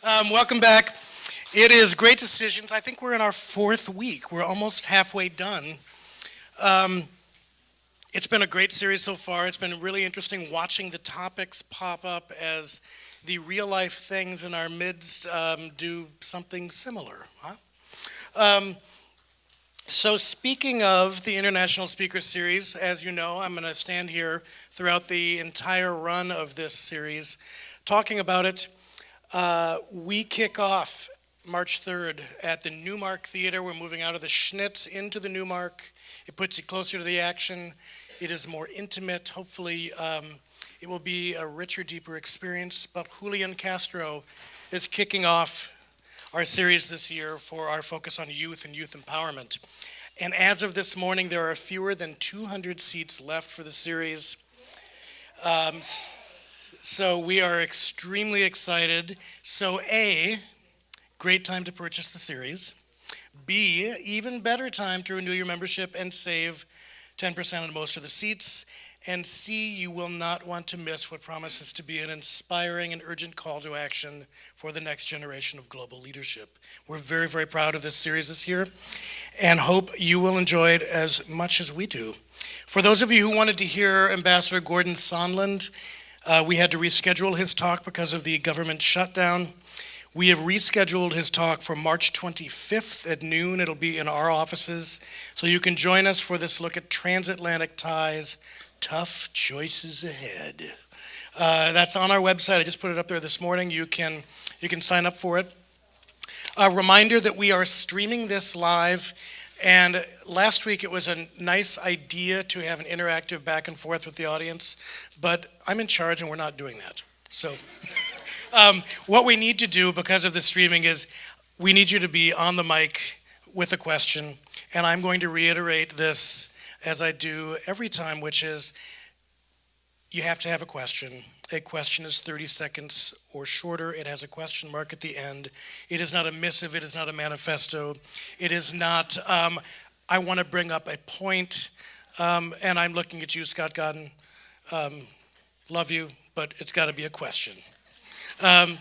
Welcome back. It is Great Decisions. I think we're in our fourth week. We're almost halfway done. It's been a great series so far. It's been really interesting watching the topics pop up as the real-life things in our midst do something similar. So speaking of the International Speaker Series, as you know, I'm going to stand here throughout the entire run of this series talking about it. We kick off March 3rd at the Newmark Theater. We're moving out of the Schnitz into the Newmark. It puts you closer to the action. It is more intimate. Hopefully, it will be a richer, deeper experience. But Julian Castro is kicking off our series this year for our focus on youth and youth empowerment. And as of this morning, there are fewer than 200 seats left for the series. So we are extremely excited. So A, great time to purchase the series. B, even better time to renew your membership and save 10% on most of the seats. And C, you will not want to miss what promises to be an inspiring and urgent call to action for the next generation of global leadership. We're very, very proud of this series this year and hope you will enjoy it as much as we do. For those of you who wanted to hear Ambassador Gordon Sandland, we had to reschedule his talk because of the government shutdown. We have rescheduled his talk for March 25th at noon. It'll be in our offices. So you can join us for this look at transatlantic ties, tough choices ahead. That's on our website. I just put it up there this morning. You can sign up for it. A reminder that we are streaming this live. And last week it was a nice idea to have an interactive back and forth with the audience, but I'm in charge and we're not doing that. So what we need to do because of the streaming is we need you to be on the mic with a question, and I'm going to reiterate this as I do every time, which is you have to have a question. A question is 30 seconds or shorter. It has a question mark at the end. It is not a missive. It is not a manifesto. It is not, I want to bring up a point, and I'm looking at you, Scott Godden. Love you, but it's got to be a question. And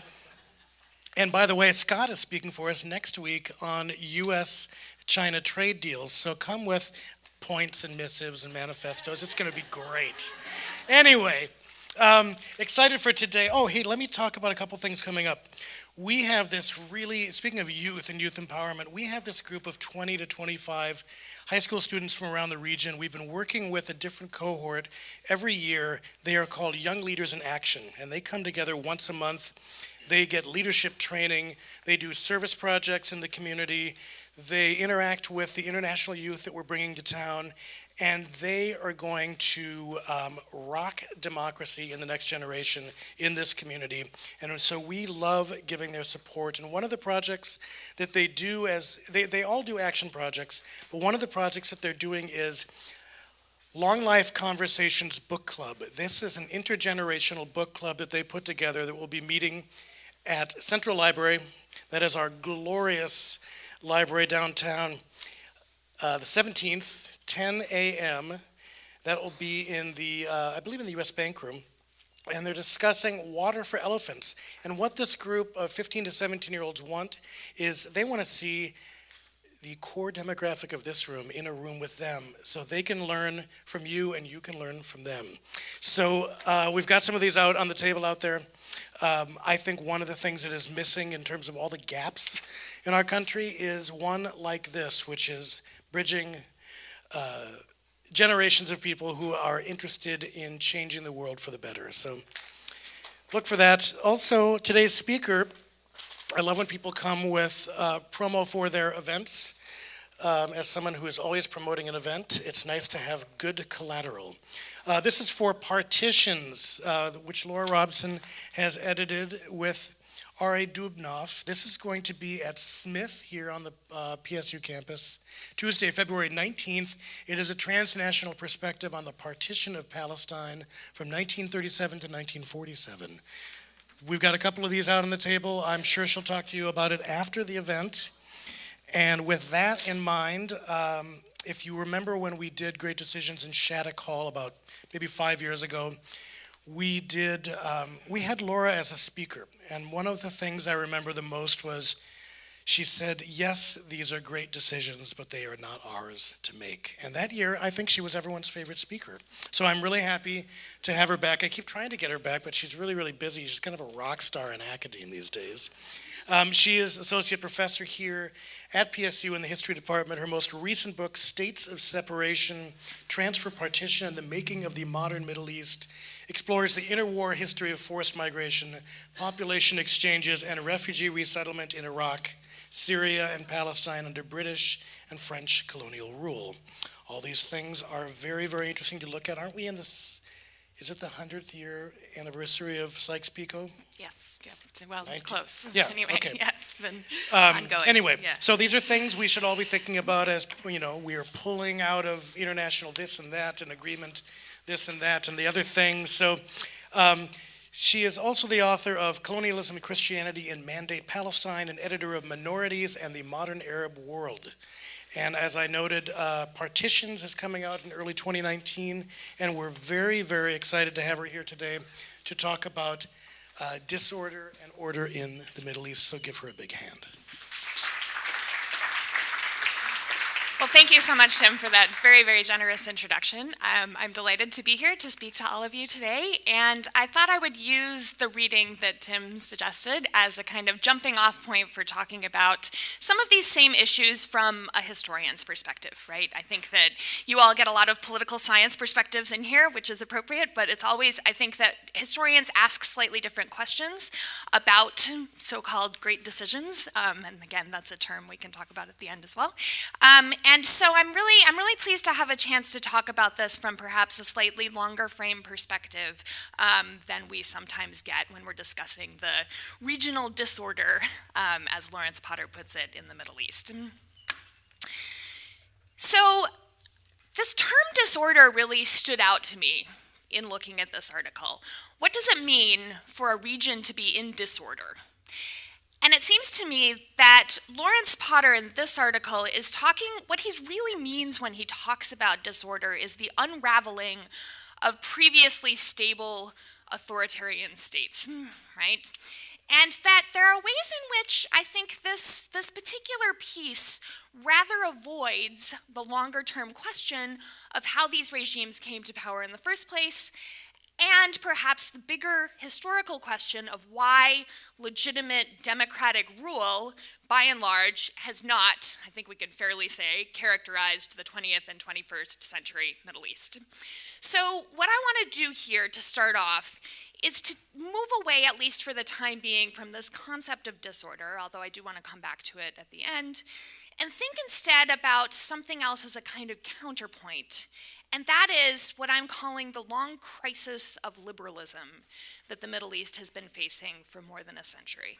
by the way, Scott is speaking for us next week on U.S.-China trade deals, so come with points and missives and manifestos. It's going to be great. Anyway, excited for today. Oh, hey, let me talk about a couple things coming up. We have this really, speaking of youth and youth empowerment, we have this group of 20 to 25 high school students from around the region. We've been working with a different cohort every year. They are called Young Leaders in Action, and they come together once a month. They get leadership training. They do service projects in the community. They interact with the international youth that we're bringing to town, and they are going to rock democracy in the next generation in this community. And so we love giving their support. And one of the projects that they do, they all do action projects, but one of the projects that they're doing is Long Life Conversations Book Club. This is an intergenerational book club that they put together that will be meeting at Central Library. That is our glorious library downtown, the 17th, 10 a.m. That will be in the, I believe in the U.S. Bank Room. And they're discussing water for elephants. And what this group of 15 to 17-year-olds want is they want to see the core demographic of this room in a room with them so they can learn from you and you can learn from them. So we've got some of these out on the table out there. I think one of the things that is missing in terms of all the gaps in our country is one like this, which is bridging generations of people who are interested in changing the world for the better. So look for that. Also, today's speaker, I love when people come with promo for their events. As someone who is always promoting an event, it's nice to have good collateral. This is for Partitions, which Laura Robson has edited with R.A. Dubnoff. This is going to be at Smith here on the PSU campus, Tuesday, February 19th. It is a transnational perspective on the partition of Palestine from 1937 to 1947. We've got a couple of these out on the table. I'm sure she'll talk to you about it after the event. And with that in mind, if you remember when we did Great Decisions in Shattuck Hall about maybe 5 years ago, we had Laura as a speaker, and one of the things I remember the most was she said, yes, these are great decisions, but they are not ours to make. And that year, I think she was everyone's favorite speaker. So I'm really happy to have her back. I keep trying to get her back, but she's really, really busy. She's kind of a rock star in academia these days. She is associate professor here at PSU in the history department. Her most recent book, States of Separation, Transfer, Partition, and the Making of the Modern Middle East, explores the interwar history of forced migration, population exchanges, and refugee resettlement in Iraq, Syria, and Palestine under British and French colonial rule. All these things are very, very interesting to look at. Aren't we in this, is it the 100th year anniversary of Sykes-Picot? Yes, yeah, well, close. Yeah, anyway, okay. Yeah, it's been ongoing. Anyway, yeah. so these are things we should all be thinking about as, we are pulling out of international this and that and agreement this and that and the other things. So she is also the author of Colonialism and Christianity in Mandate Palestine and editor of Minorities and the Modern Arab World. And as I noted, Partitions is coming out in early 2019, and we're very, very excited to have her here today to talk about disorder and order in the Middle East. So give her a big hand. Well, thank you so much, Tim, for that very, very generous introduction. I'm delighted to be here to speak to all of you today, and I thought I would use the reading that Tim suggested as a kind of jumping off point for talking about some of these same issues from a historian's perspective, right? I think that you all get a lot of political science perspectives in here, which is appropriate, but it's always, I think that historians ask slightly different questions about so-called great decisions, and again, that's a term we can talk about at the end as well. And so I'm really pleased to have a chance to talk about this from perhaps a slightly longer frame perspective than we sometimes get when we're discussing the regional disorder, as Lawrence Potter puts it, in the Middle East. So this term disorder really stood out to me in looking at this article. What does it mean for a region to be in disorder? And it seems to me that Lawrence Potter in this article is talking, what he really means when he talks about disorder is the unraveling of previously stable authoritarian states, right? And that there are ways in which I think this particular piece rather avoids the longer term question of how these regimes came to power in the first place, and perhaps the bigger historical question of why legitimate democratic rule, by and large, has not, I think we could fairly say, characterized the 20th and 21st century Middle East. So what I want to do here to start off is to move away, at least for the time being, from this concept of disorder, although I do want to come back to it at the end, and think instead about something else as a kind of counterpoint. And that is what I'm calling the long crisis of liberalism that the Middle East has been facing for more than a century.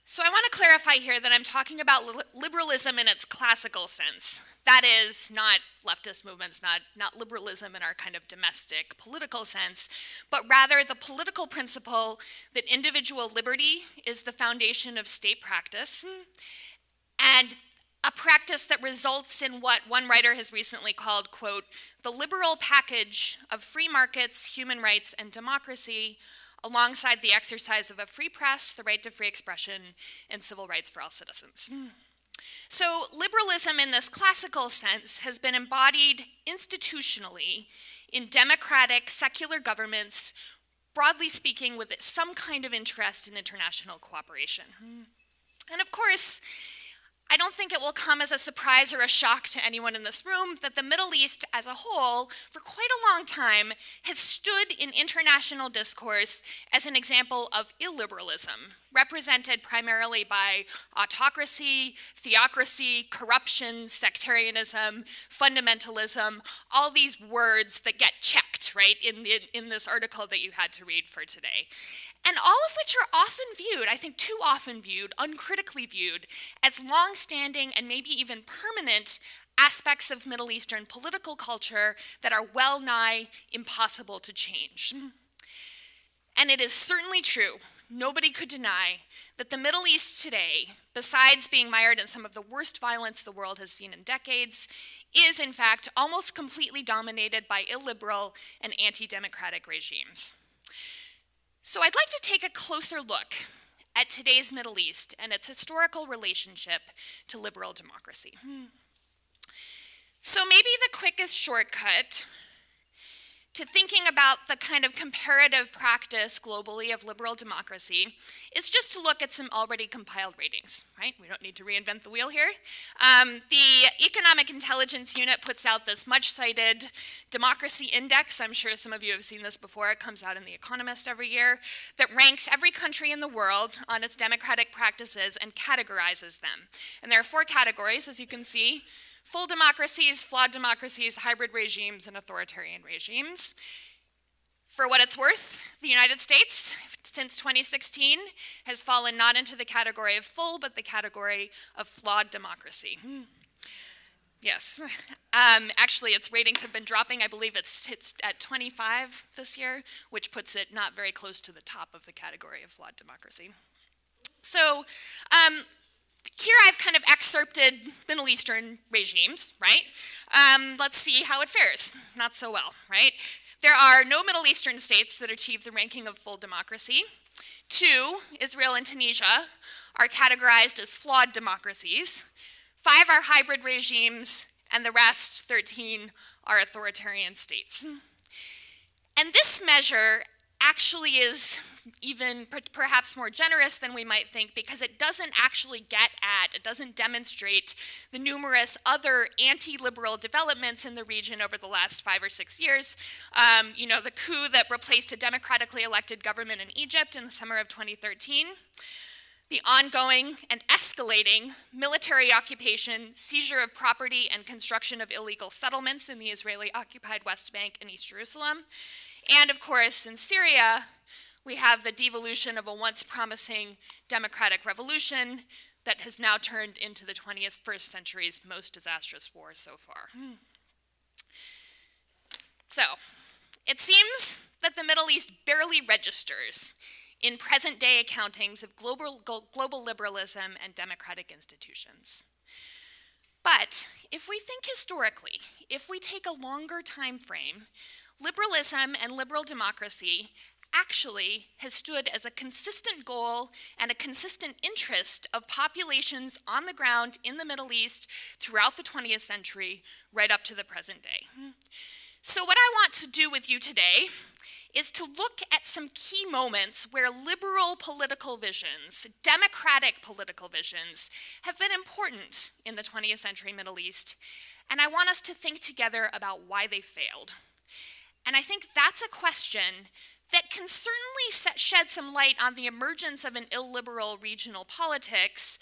So I want to clarify here that I'm talking about liberalism in its classical sense. That is, not leftist movements, not liberalism in our kind of domestic political sense, but rather the political principle that individual liberty is the foundation of state practice, and a practice that results in what one writer has recently called, quote, the liberal package of free markets, human rights, and democracy, alongside the exercise of a free press, the right to free expression, and civil rights for all citizens. So liberalism in this classical sense has been embodied institutionally in democratic, secular governments, broadly speaking, with some kind of interest in international cooperation. And of course, I don't think it will come as a surprise or a shock to anyone in this room that the Middle East as a whole, for quite a long time, has stood in international discourse as an example of illiberalism, represented primarily by autocracy, theocracy, corruption, sectarianism, fundamentalism, all these words that get checked, right, in this article that you had to read for today. And all of which are often viewed, I think too often viewed, uncritically viewed, as long-standing and maybe even permanent aspects of Middle Eastern political culture that are well nigh impossible to change. And it is certainly true, nobody could deny, that the Middle East today, besides being mired in some of the worst violence the world has seen in decades, is in fact almost completely dominated by illiberal and anti-democratic regimes. So I'd like to take a closer look at today's Middle East and its historical relationship to liberal democracy. So maybe the quickest shortcut to thinking about the kind of comparative practice globally of liberal democracy is just to look at some already compiled ratings, right? We don't need to reinvent the wheel here. The Economic Intelligence Unit puts out this much-cited democracy index. I'm sure some of you have seen this before. It comes out in The Economist every year, that ranks every country in the world on its democratic practices and categorizes them. And there are 4 categories, as you can see: full democracies, flawed democracies, hybrid regimes, and authoritarian regimes. For what it's worth, the United States, since 2016, has fallen not into the category of full, but the category of flawed democracy. Yes. Actually, its ratings have been dropping. I believe it's at 25 this year, which puts it not very close to the top of the category of flawed democracy. So, here I've kind of excerpted Middle Eastern regimes, right? Let's see how it fares. Not so well, right? There are no Middle Eastern states that achieve the ranking of full democracy. 2, Israel and Tunisia, are categorized as flawed democracies. 5 are hybrid regimes, and the rest, 13, are authoritarian states. And this measure actually is even perhaps more generous than we might think, because it doesn't actually it doesn't demonstrate the numerous other anti-liberal developments in the region over the last 5 or 6 years. The coup that replaced a democratically elected government in Egypt in the summer of 2013. The ongoing and escalating military occupation, seizure of property, and construction of illegal settlements in the Israeli-occupied West Bank and East Jerusalem. And of course, in Syria, we have the devolution of a once promising democratic revolution that has now turned into the 21st century's most disastrous war so far. So, it seems that the Middle East barely registers in present-day accountings of global liberalism and democratic institutions. But if we think historically, if we take a longer time frame, liberalism and liberal democracy actually has stood as a consistent goal and a consistent interest of populations on the ground in the Middle East throughout the 20th century, right up to the present day. So what I want to do with you today is to look at some key moments where liberal political visions, democratic political visions, have been important in the 20th century Middle East, and I want us to think together about why they failed. And I think that's a question that can certainly shed some light on the emergence of an illiberal regional politics,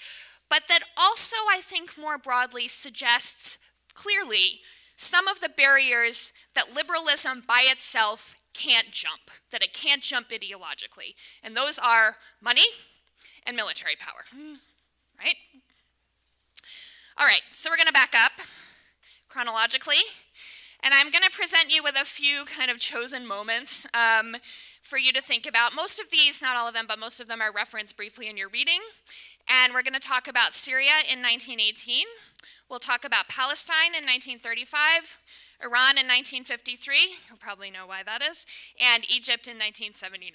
but that also, I think, more broadly suggests clearly some of the barriers that liberalism by itself can't jump, that it can't jump ideologically. And those are money and military power, right? All right, so we're going to back up chronologically. And I'm going to present you with a few kind of chosen moments for you to think about. Most of these, not all of them, but most of them are referenced briefly in your reading. And we're going to talk about Syria in 1918. We'll talk about Palestine in 1935, Iran in 1953, you'll probably know why that is, and Egypt in 1979.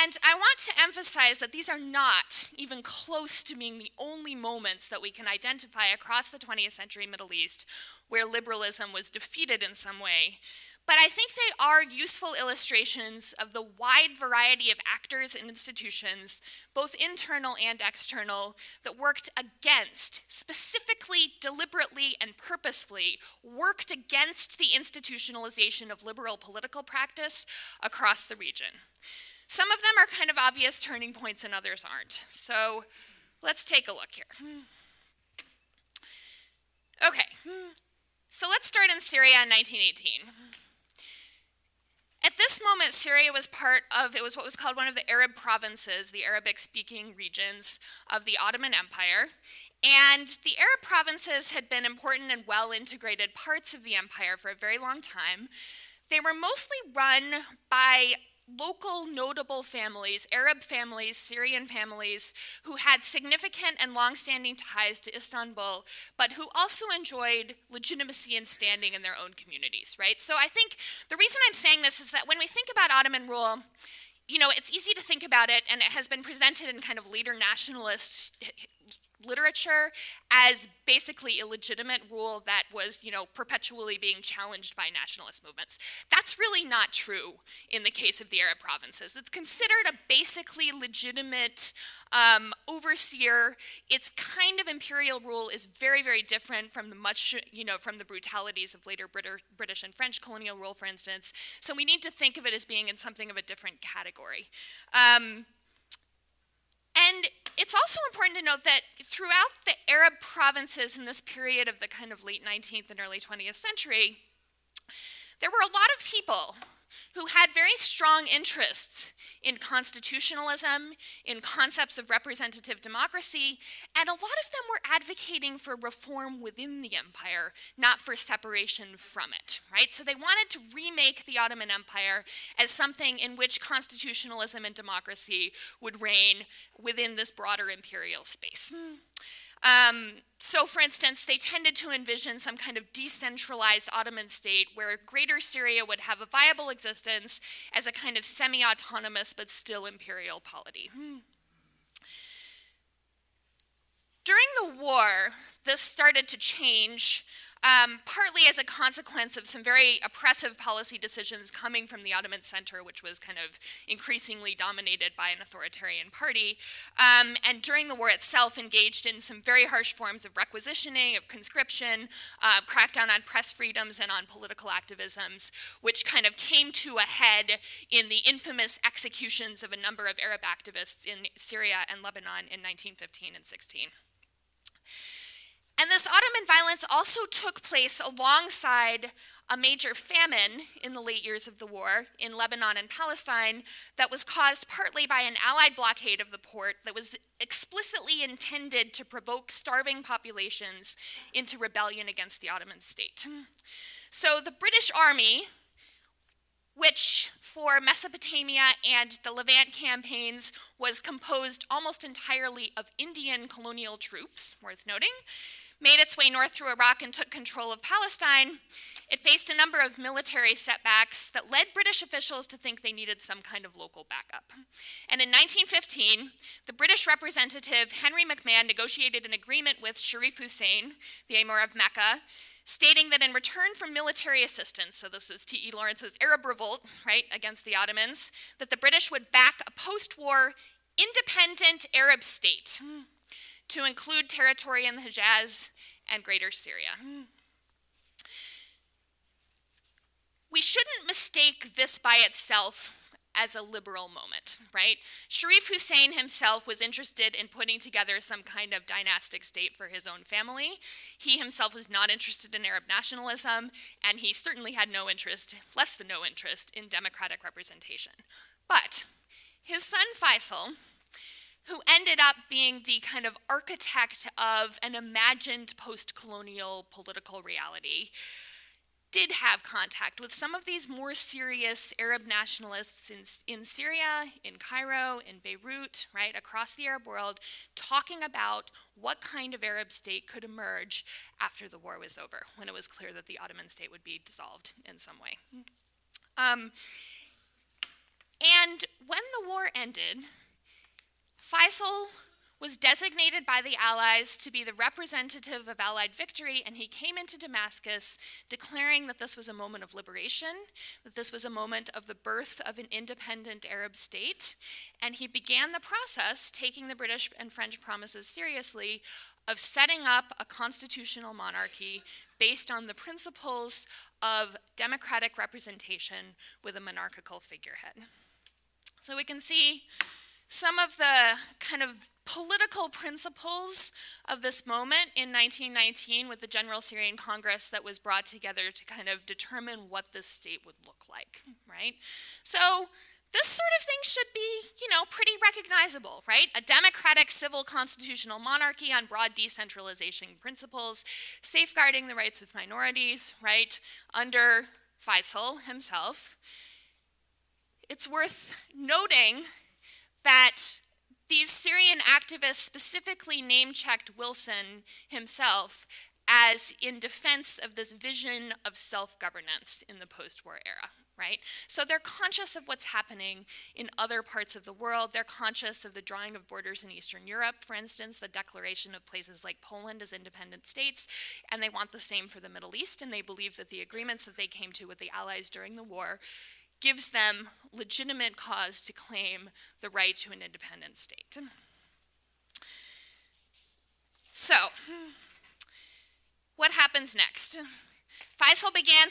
And I want to emphasize that these are not even close to being the only moments that we can identify across the 20th century Middle East where liberalism was defeated in some way. But I think they are useful illustrations of the wide variety of actors and institutions, both internal and external, that worked against, specifically, deliberately, and purposefully, worked against the institutionalization of liberal political practice across the region. Some of them are kind of obvious turning points and others aren't. So let's take a look here. Okay, so let's start in Syria in 1918. At this moment, Syria was what was called one of the Arab provinces, the Arabic-speaking regions of the Ottoman Empire. And the Arab provinces had been important and well-integrated parts of the empire for a very long time. They were mostly run by local notable families, Arab families, Syrian families, who had significant and long-standing ties to Istanbul, but who also enjoyed legitimacy and standing in their own communities, right? So I think the reason I'm saying this is that when we think about Ottoman rule, you know, it's easy to think about it, and it has been presented in kind of later nationalist literature as basically illegitimate rule that was, you know, perpetually being challenged by nationalist movements. That's really not true in the case of the Arab provinces. It's considered a basically legitimate overseer. Its kind of imperial rule is very, very different from the much, you know, from the brutalities of later British and French colonial rule, for instance. So we need to think of it as being in something of a different category. And it's also important to note that throughout the Arab provinces in this period of the kind of late 19th and early 20th century, there were a lot of people who had very strong interests in constitutionalism, in concepts of representative democracy, and a lot of them were advocating for reform within the empire, not for separation from it, right? So they wanted to remake the Ottoman Empire as something in which constitutionalism and democracy would reign within this broader imperial space. So, for instance, they tended to envision some kind of decentralized Ottoman state where Greater Syria would have a viable existence as a kind of semi-autonomous but still imperial polity. During the war, this started to change, partly as a consequence of some very oppressive policy decisions coming from the Ottoman center, which was kind of increasingly dominated by an authoritarian party, and during the war itself engaged in some very harsh forms of requisitioning, of conscription, crackdown on press freedoms and on political activisms, which kind of came to a head in the infamous executions of a number of Arab activists in Syria and Lebanon in 1915 and 16. And this Ottoman violence also took place alongside a major famine in the late years of the war in Lebanon and Palestine that was caused partly by an Allied blockade of the port that was explicitly intended to provoke starving populations into rebellion against the Ottoman state. So the British Army, which for Mesopotamia and the Levant campaigns was composed almost entirely of Indian colonial troops, worth noting, made its way north through Iraq and took control of Palestine. It faced a number of military setbacks that led British officials to think they needed some kind of local backup. And in 1915, the British representative Henry McMahon negotiated an agreement with Sharif Hussein, the Emir of Mecca, stating that in return for military assistance, so this is T.E. Lawrence's Arab revolt, right, against the Ottomans, that the British would back a post-war independent Arab state to include territory in the Hejaz and Greater Syria. We shouldn't mistake this by itself as a liberal moment, right? Sharif Hussein himself was interested in putting together some kind of dynastic state for his own family. He himself was not interested in Arab nationalism, and he certainly had no interest, less than no interest, in democratic representation. But his son Faisal, who ended up being the kind of architect of an imagined post-colonial political reality, did have contact with some of these more serious Arab nationalists in Syria, in Cairo, in Beirut, right, across the Arab world, talking about what kind of Arab state could emerge after the war was over, when it was clear that the Ottoman state would be dissolved in some way. And when the war ended, Faisal was designated by the Allies to be the representative of Allied victory, and he came into Damascus declaring that this was a moment of liberation, that this was a moment of the birth of an independent Arab state, and he began the process, taking the British and French promises seriously, of setting up a constitutional monarchy based on the principles of democratic representation with a monarchical figurehead. So we can see some of the kind of political principles of this moment in 1919 with the General Syrian Congress that was brought together to kind of determine what this state would look like, right? So this sort of thing should be, pretty recognizable, right? A democratic civil constitutional monarchy on broad decentralization principles, safeguarding the rights of minorities, right, under Faisal himself. it's worth noting that these Syrian activists specifically name-checked Wilson himself as in defense of this vision of self-governance in the post-war era, right? So they're conscious of what's happening in other parts of the world. They're conscious of the drawing of borders in Eastern Europe, for instance, the declaration of places like Poland as independent states, and they want the same for the Middle East, and they believe that the agreements that they came to with the Allies during the war gives them legitimate cause to claim the right to an independent state. So, what happens next? Faisal began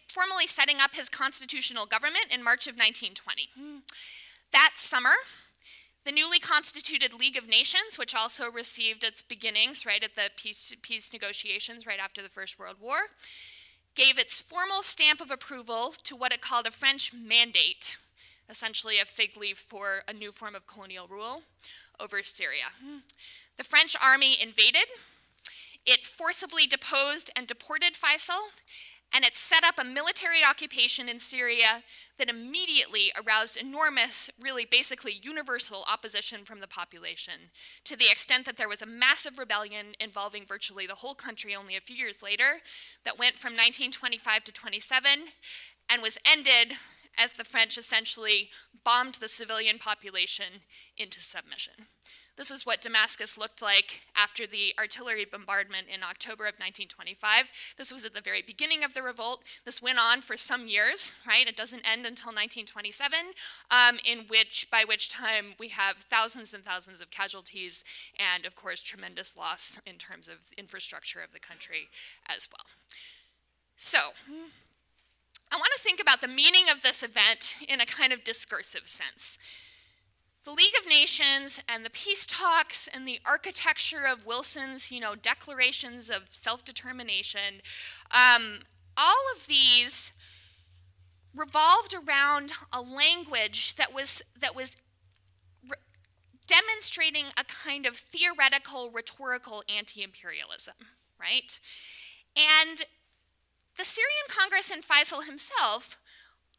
formally setting up his constitutional government in March of 1920. That summer, the newly constituted League of Nations, which also received its beginnings right at the peace negotiations right after the First World War, gave its formal stamp of approval to what it called a French mandate, essentially a fig leaf for a new form of colonial rule over Syria. The French army invaded. It forcibly deposed and deported Faisal, and it set up a military occupation in Syria that immediately aroused enormous, really basically universal opposition from the population, to the extent that there was a massive rebellion involving virtually the whole country only a few years later that went from 1925 to 27 and was ended as the French essentially bombed the civilian population into submission. This is what Damascus looked like after the artillery bombardment in October of 1925. This was at the very beginning of the revolt. This went on for some years, right? It doesn't end until 1927, by which time we have thousands and thousands of casualties and, of course, tremendous loss in terms of infrastructure of the country as well. So, I want to think about the meaning of this event in a kind of discursive sense. The League of Nations and the peace talks and the architecture of Wilson's, declarations of self-determination, all of these revolved around a language that was demonstrating a kind of theoretical, rhetorical anti-imperialism, right? And the Syrian Congress and Faisal himself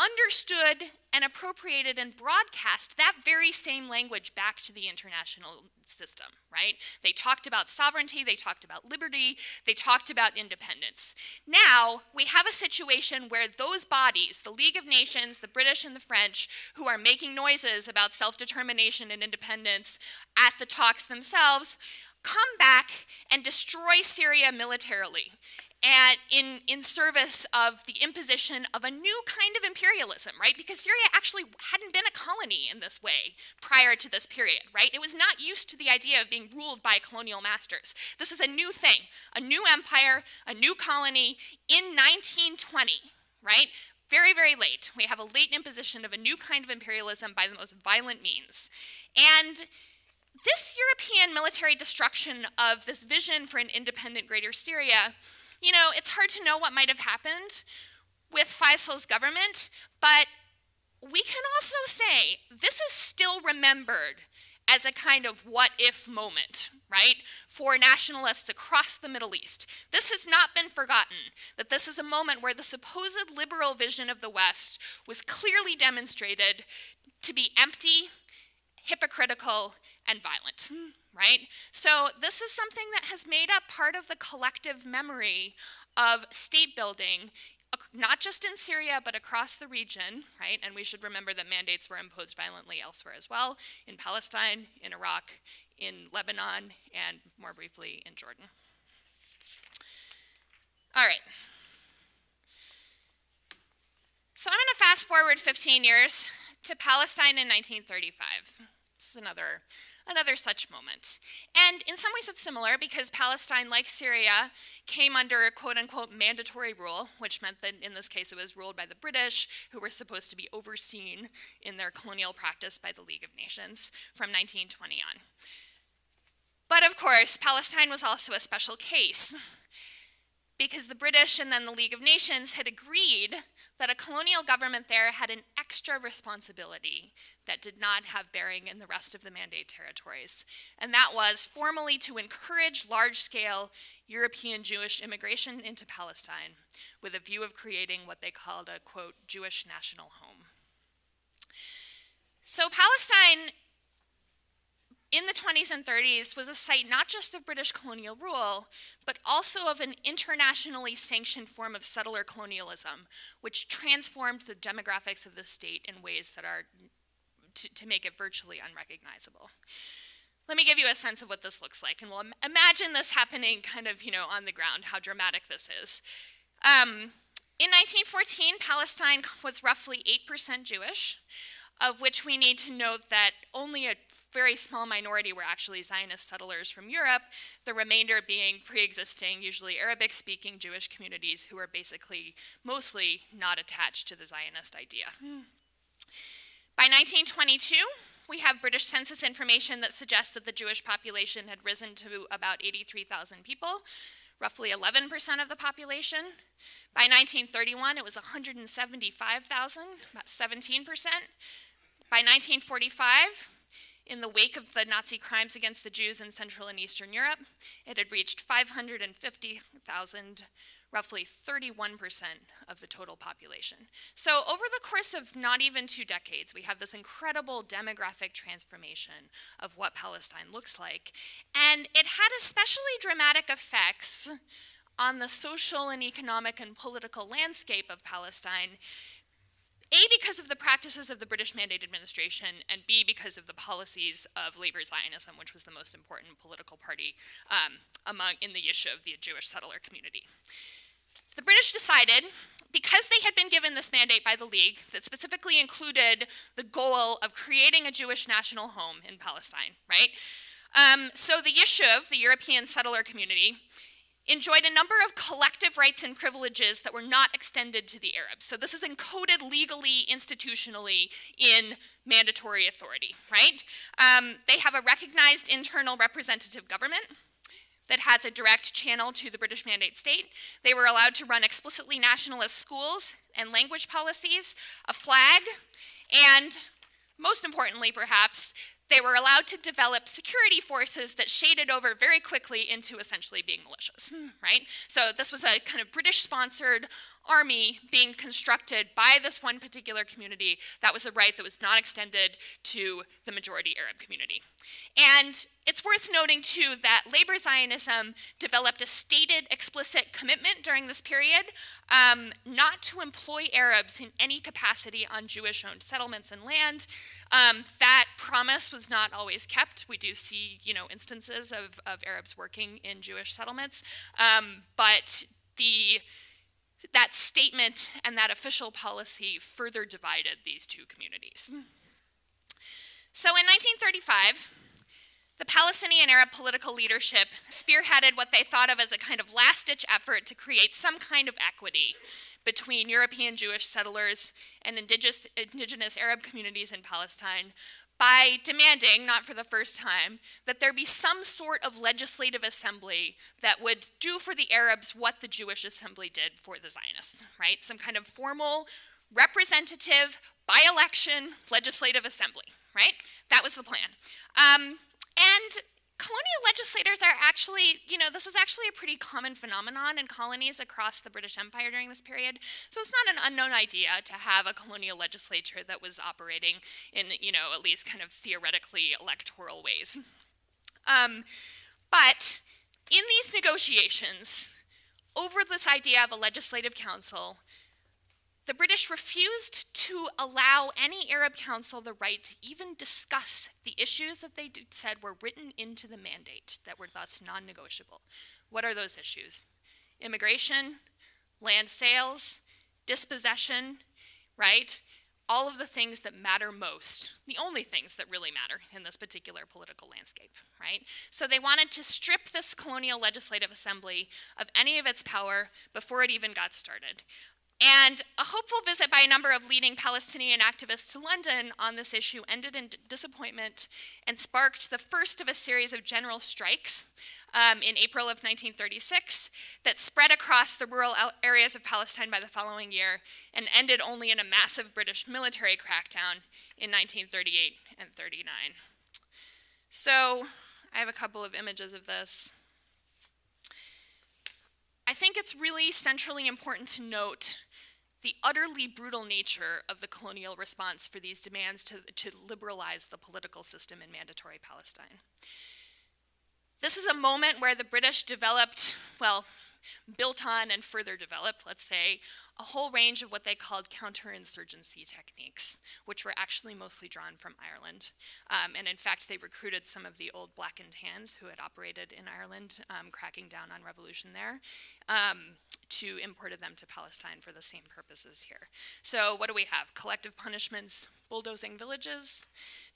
understood and appropriated and broadcast that very same language back to the international system, right? They talked about sovereignty, they talked about liberty, they talked about independence. Now, we have a situation where those bodies, the League of Nations, the British and the French, who are making noises about self-determination and independence at the talks themselves, come back and destroy Syria militarily, and in service of the imposition of a new kind of imperialism, right? Because Syria actually hadn't been a colony in this way prior to this period, right? It was not used to the idea of being ruled by colonial masters. This is a new thing, a new empire, a new colony in 1920, right? Very, very late. We have a late imposition of a new kind of imperialism by the most violent means. And this European military destruction of this vision for an independent Greater Syria, it's hard to know what might have happened with Faisal's government, but we can also say this is still remembered as a kind of what-if moment, right, for nationalists across the Middle East. This has not been forgotten, that this is a moment where the supposed liberal vision of the West was clearly demonstrated to be empty, hypocritical, and violent, right? So this is something that has made up part of the collective memory of state building, not just in Syria, but across the region, right? And we should remember that mandates were imposed violently elsewhere as well, in Palestine, in Iraq, in Lebanon, and more briefly in Jordan. All right. So I'm going to fast forward 15 years to Palestine in 1935. This is another such moment. And in some ways it's similar because Palestine, like Syria, came under quote-unquote mandatory rule, which meant that in this case it was ruled by the British, who were supposed to be overseen in their colonial practice by the League of Nations from 1920 on. But of course, Palestine was also a special case because the British and then the League of Nations had agreed that a colonial government there had an extra responsibility that did not have bearing in the rest of the mandate territories. And that was formally to encourage large-scale European Jewish immigration into Palestine with a view of creating what they called a, quote, Jewish national home. So Palestine in the 20s and 30s was a site not just of British colonial rule, but also of an internationally sanctioned form of settler colonialism, which transformed the demographics of the state in ways that are to make it virtually unrecognizable. Let me give you a sense of what this looks like, and we'll imagine this happening kind of, on the ground, how dramatic this is. In 1914, Palestine was roughly 8% Jewish, of which we need to note that only a very small minority were actually Zionist settlers from Europe, the remainder being pre-existing, usually Arabic-speaking Jewish communities who were basically mostly not attached to the Zionist idea. By 1922, we have British census information that suggests that the Jewish population had risen to about 83,000 people, roughly 11% of the population. By 1931, it was 175,000, about 17%. By 1945, in the wake of the Nazi crimes against the Jews in Central and Eastern Europe, it had reached 550,000, roughly 31% of the total population. So over the course of not even 2 decades, we have this incredible demographic transformation of what Palestine looks like. And it had especially dramatic effects on the social and economic and political landscape of Palestine, A, because of the practices of the British Mandate administration, and B, because of the policies of Labour Zionism, which was the most important political party in the issue of the Jewish settler community. The British decided, because they had been given this mandate by the League that specifically included the goal of creating a Jewish national home in Palestine, right? So the Yishuv, the European settler community, enjoyed a number of collective rights and privileges that were not extended to the Arabs. So this is encoded legally, institutionally in mandatory authority, right? They have a recognized internal representative government that has a direct channel to the British Mandate state. They were allowed to run explicitly nationalist schools and language policies, a flag, and most importantly, perhaps, they were allowed to develop security forces that shaded over very quickly into essentially being militias, right? So this was a kind of British-sponsored army being constructed by this one particular community. That was a right that was not extended to the majority Arab community. And it's worth noting, too, that Labour Zionism developed a stated explicit commitment during this period not to employ Arabs in any capacity on Jewish-owned settlements and land. That promise was not always kept. We do see, instances of Arabs working in Jewish settlements, but that statement and that official policy further divided these two communities. So in 1935, the Palestinian Arab political leadership spearheaded what they thought of as a kind of last-ditch effort to create some kind of equity between European Jewish settlers and indigenous Arab communities in Palestine by demanding, not for the first time, that there be some sort of legislative assembly that would do for the Arabs what the Jewish assembly did for the Zionists, right? Some kind of formal, representative, by-election legislative assembly, right? That was the plan. And colonial legislators are actually, this is actually a pretty common phenomenon in colonies across the British Empire during this period. So it's not an unknown idea to have a colonial legislature that was operating in, at least kind of theoretically electoral ways. But in these negotiations, over this idea of a legislative council, the British refused to allow any Arab council the right to even discuss the issues that they said were written into the mandate that were thus non-negotiable. What are those issues? Immigration, land sales, dispossession, right? All of the things that matter most, the only things that really matter in this particular political landscape, right? So they wanted to strip this colonial legislative assembly of any of its power before it even got started. And a hopeful visit by a number of leading Palestinian activists to London on this issue ended in disappointment and sparked the first of a series of general strikes in April of 1936 that spread across the rural areas of Palestine by the following year and ended only in a massive British military crackdown in 1938 and 39. So I have a couple of images of this. I think it's really centrally important to note the utterly brutal nature of the colonial response for these demands to liberalize the political system in mandatory Palestine. This is a moment where the British developed, well, built on and further developed, let's say, a whole range of what they called counterinsurgency techniques, which were actually mostly drawn from Ireland. And in fact, they recruited some of the old black and tans who had operated in Ireland, cracking down on revolution there, to imported them to Palestine for the same purposes here. So what do we have? Collective punishments, bulldozing villages,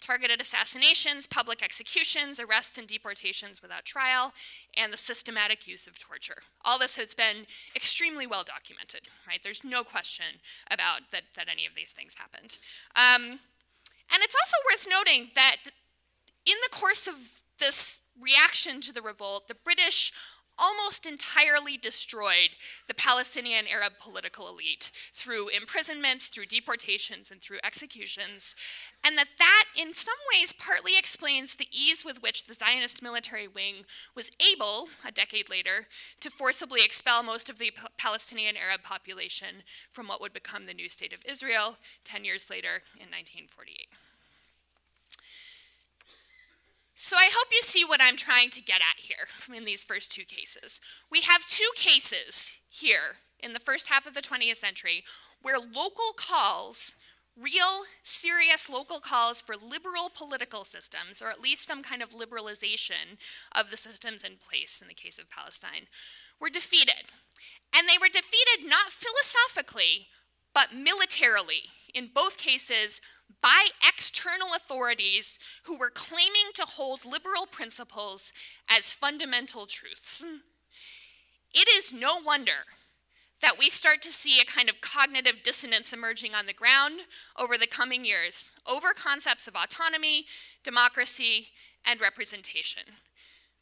targeted assassinations, public executions, arrests and deportations without trial, and the systematic use of torture. All this has been extremely well documented, right? There's no question about that any of these things happened. And it's also worth noting that in the course of this reaction to the revolt, the British almost entirely destroyed the Palestinian Arab political elite through imprisonments, through deportations, and through executions, and that in some ways partly explains the ease with which the Zionist military wing was able, a decade later, to forcibly expel most of the Palestinian Arab population from what would become the new state of Israel 10 years later in 1948. So I hope you see what I'm trying to get at here in these first two cases. We have two cases here in the first half of the 20th century where local calls, real, serious local calls for liberal political systems, or at least some kind of liberalization of the systems in place in the case of Palestine, were defeated. And they were defeated not philosophically, but militarily, in both cases, by external authorities who were claiming to hold liberal principles as fundamental truths. It is no wonder that we start to see a kind of cognitive dissonance emerging on the ground over the coming years, over concepts of autonomy, democracy, and representation.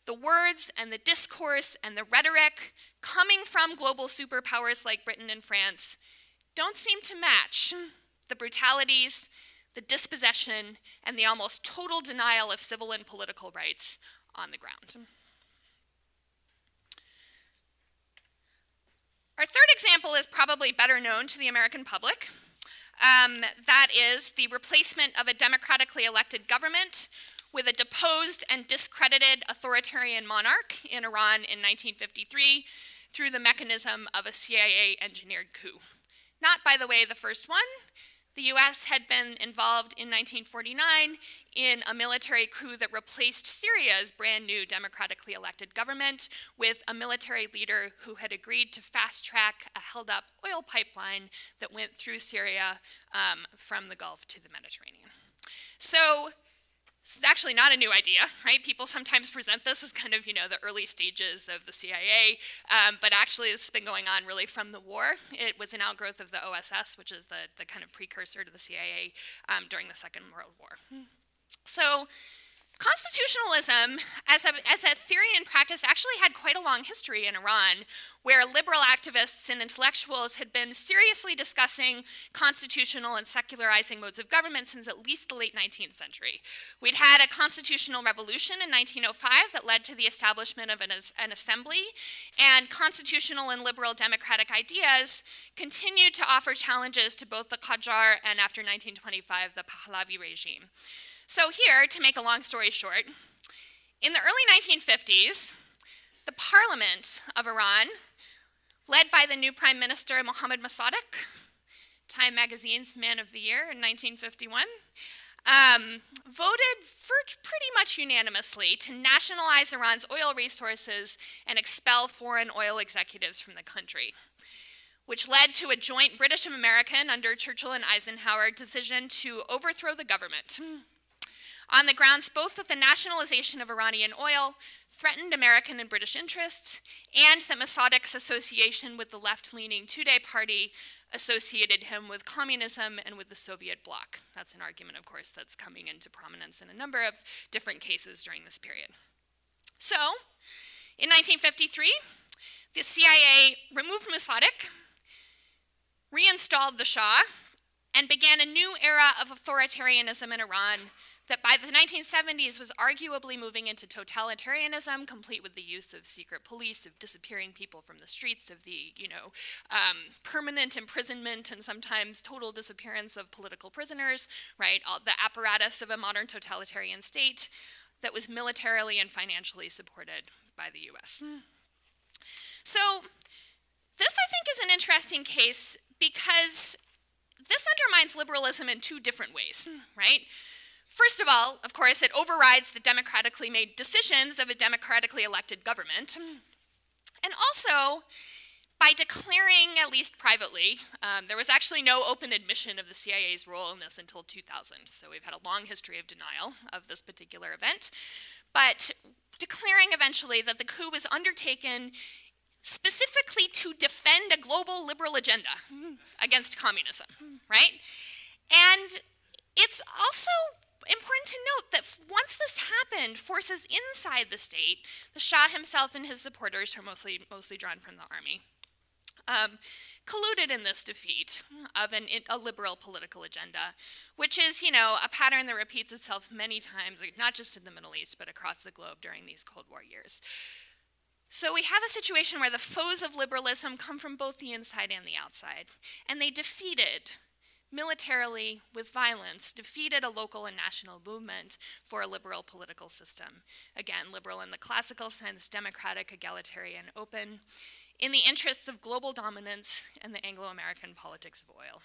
The words and the discourse and the rhetoric coming from global superpowers like Britain and France don't seem to match the brutalities, the dispossession, and the almost total denial of civil and political rights on the ground. Our third example is probably better known to the American public. That is the replacement of a democratically elected government with a deposed and discredited authoritarian monarch in Iran in 1953 through the mechanism of a CIA-engineered coup. Not, by the way, the first one. The US had been involved in 1949 in a military coup that replaced Syria's brand new democratically elected government with a military leader who had agreed to fast-track a held-up oil pipeline that went through Syria from the Gulf to the Mediterranean. So this is actually not a new idea, right? People sometimes present this as kind of, the early stages of the CIA, but actually this has been going on really from the war. It was an outgrowth of the OSS, which is the kind of precursor to the CIA during the Second World War. So constitutionalism as a theory and practice actually had quite a long history in Iran, where liberal activists and intellectuals had been seriously discussing constitutional and secularizing modes of government since at least the late 19th century. We'd had a constitutional revolution in 1905 that led to the establishment of an assembly, and constitutional and liberal democratic ideas continued to offer challenges to both the Qajar and, after 1925, the Pahlavi regime. So here, to make a long story short, in the early 1950s, the parliament of Iran, led by the new prime minister Mohammad Mossadegh, Time magazine's Man of the Year in 1951, voted pretty much unanimously to nationalize Iran's oil resources and expel foreign oil executives from the country, which led to a joint British and American, under Churchill and Eisenhower, decision to overthrow the government, on the grounds both that the nationalization of Iranian oil threatened American and British interests, and that Mossadegh's association with the left-leaning Tudeh party associated him with communism and with the Soviet bloc. That's an argument, of course, that's coming into prominence in a number of different cases during this period. So, in 1953, the CIA removed Mossadegh, reinstalled the Shah, and began a new era of authoritarianism in Iran that by the 1970s was arguably moving into totalitarianism, complete with the use of secret police, of disappearing people from the streets, of the permanent imprisonment and sometimes total disappearance of political prisoners, right? All the apparatus of a modern totalitarian state that was militarily and financially supported by the U.S. So this, I think, is an interesting case because this undermines liberalism in two different ways, right? First of all, of course, it overrides the democratically made decisions of a democratically elected government. And also, by declaring, at least privately, there was actually no open admission of the CIA's role in this until 2000. So we've had a long history of denial of this particular event. But declaring eventually that the coup was undertaken specifically to defend a global liberal agenda against communism, right? And it's also important to note that once this happened, forces inside the state, the Shah himself and his supporters, who are mostly drawn from the army, colluded in this defeat of a liberal political agenda, which is, a pattern that repeats itself many times, not just in the Middle East, but across the globe during these Cold War years. So we have a situation where the foes of liberalism come from both the inside and the outside, and they defeated, militarily, with violence, defeated a local and national movement for a liberal political system. Again, liberal in the classical sense, democratic, egalitarian, open, in the interests of global dominance and the Anglo-American politics of oil.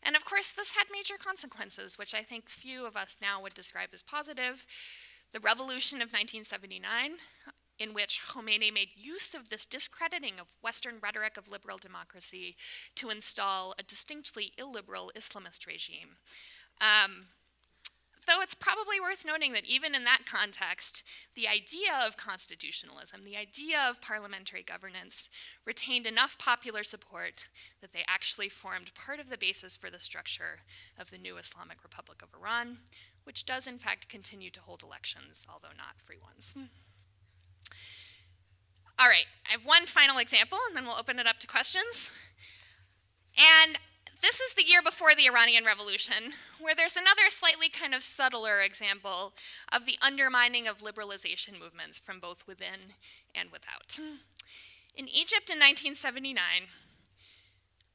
And of course, this had major consequences, which I think few of us now would describe as positive. The revolution of 1979, in which Khomeini made use of this discrediting of Western rhetoric of liberal democracy to install a distinctly illiberal Islamist regime. Though it's probably worth noting that even in that context, the idea of constitutionalism, the idea of parliamentary governance, retained enough popular support that they actually formed part of the basis for the structure of the new Islamic Republic of Iran, which does in fact continue to hold elections, although not free ones. All right, I have one final example, and then we'll open it up to questions. And this is the year before the Iranian Revolution, where there's another slightly kind of subtler example of the undermining of liberalization movements from both within and without. In Egypt in 1979,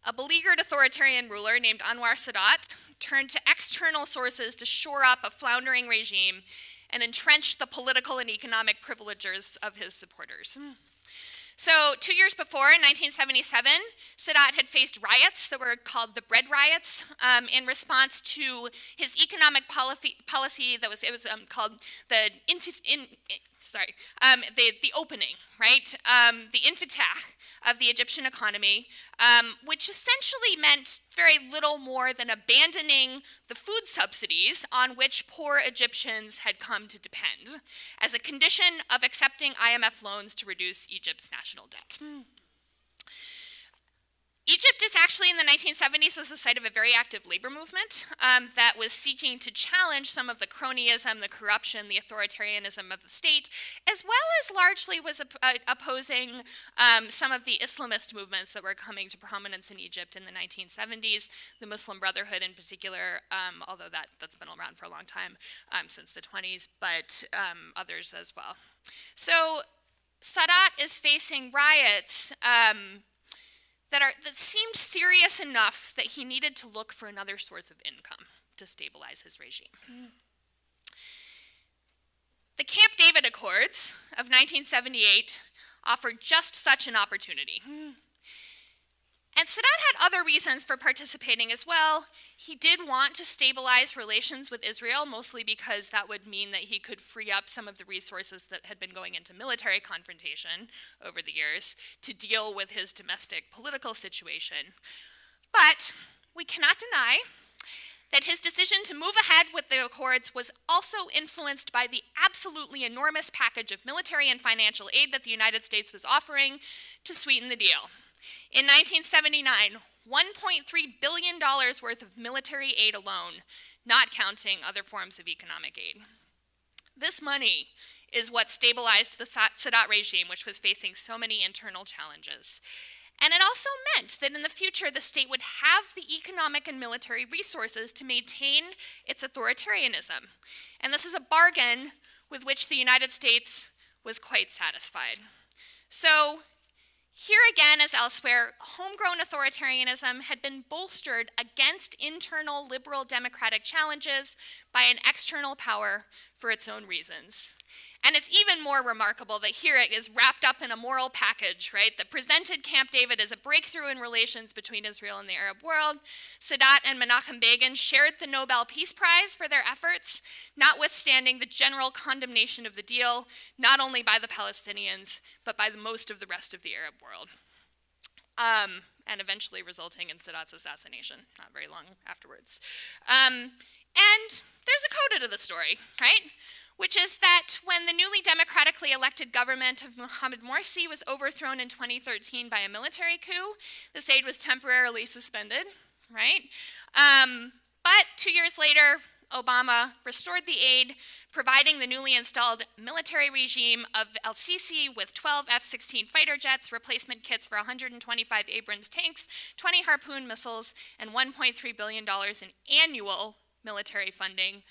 a beleaguered authoritarian ruler named Anwar Sadat turned to external sources to shore up a floundering regime and entrench the political and economic privileges of his supporters. So 2 years before, in 1977, Sadat had faced riots that were called the Bread Riots in response to his economic policy that was called the opening, right? The infitah of the Egyptian economy, which essentially meant very little more than abandoning the food subsidies on which poor Egyptians had come to depend as a condition of accepting IMF loans to reduce Egypt's national debt. Egypt is actually in the 1970s was the site of a very active labor movement that was seeking to challenge some of the cronyism, the corruption, the authoritarianism of the state, as well as largely was opposing some of the Islamist movements that were coming to prominence in Egypt in the 1970s, the Muslim Brotherhood in particular, although that's been around for a long time, since the 20s, but others as well. So Sadat is facing riots that seemed serious enough that he needed to look for another source of income to stabilize his regime. The Camp David Accords of 1978 offered just such an opportunity. And Sadat had other reasons for participating as well. He did want to stabilize relations with Israel, mostly because that would mean that he could free up some of the resources that had been going into military confrontation over the years to deal with his domestic political situation. But we cannot deny that his decision to move ahead with the Accords was also influenced by the absolutely enormous package of military and financial aid that the United States was offering to sweeten the deal. In 1979, $1.3 billion worth of military aid alone, not counting other forms of economic aid. This money is what stabilized the Sadat regime, which was facing so many internal challenges. And it also meant that in the future, the state would have the economic and military resources to maintain its authoritarianism. And this is a bargain with which the United States was quite satisfied. So, here again, as elsewhere, homegrown authoritarianism had been bolstered against internal liberal democratic challenges by an external power for its own reasons. And it's even more remarkable that here it is wrapped up in a moral package, right, that presented Camp David as a breakthrough in relations between Israel and the Arab world. Sadat and Menachem Begin shared the Nobel Peace Prize for their efforts, notwithstanding the general condemnation of the deal, not only by the Palestinians, but by most of the rest of the Arab world. And eventually resulting in Sadat's assassination, not very long afterwards. And there's a coda to the story, right? Which is that when the newly democratically elected government of Mohamed Morsi was overthrown in 2013 by a military coup, this aid was temporarily suspended, right? But 2 years later, Obama restored the aid, providing the newly installed military regime of El-Sisi with 12 F-16 fighter jets, replacement kits for 125 Abrams tanks, 20 Harpoon missiles, and $1.3 billion in annual military funding,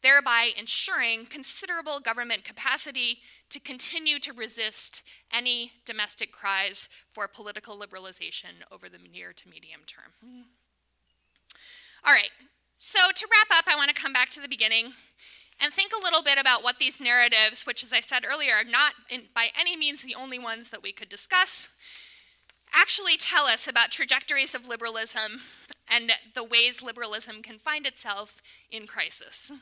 thereby ensuring considerable government capacity to continue to resist any domestic cries for political liberalization over the near to medium term. All right, so to wrap up, I want to come back to the beginning and think a little bit about what these narratives, which as I said earlier, are not by any means the only ones that we could discuss, actually tell us about trajectories of liberalism and the ways liberalism can find itself in crisis.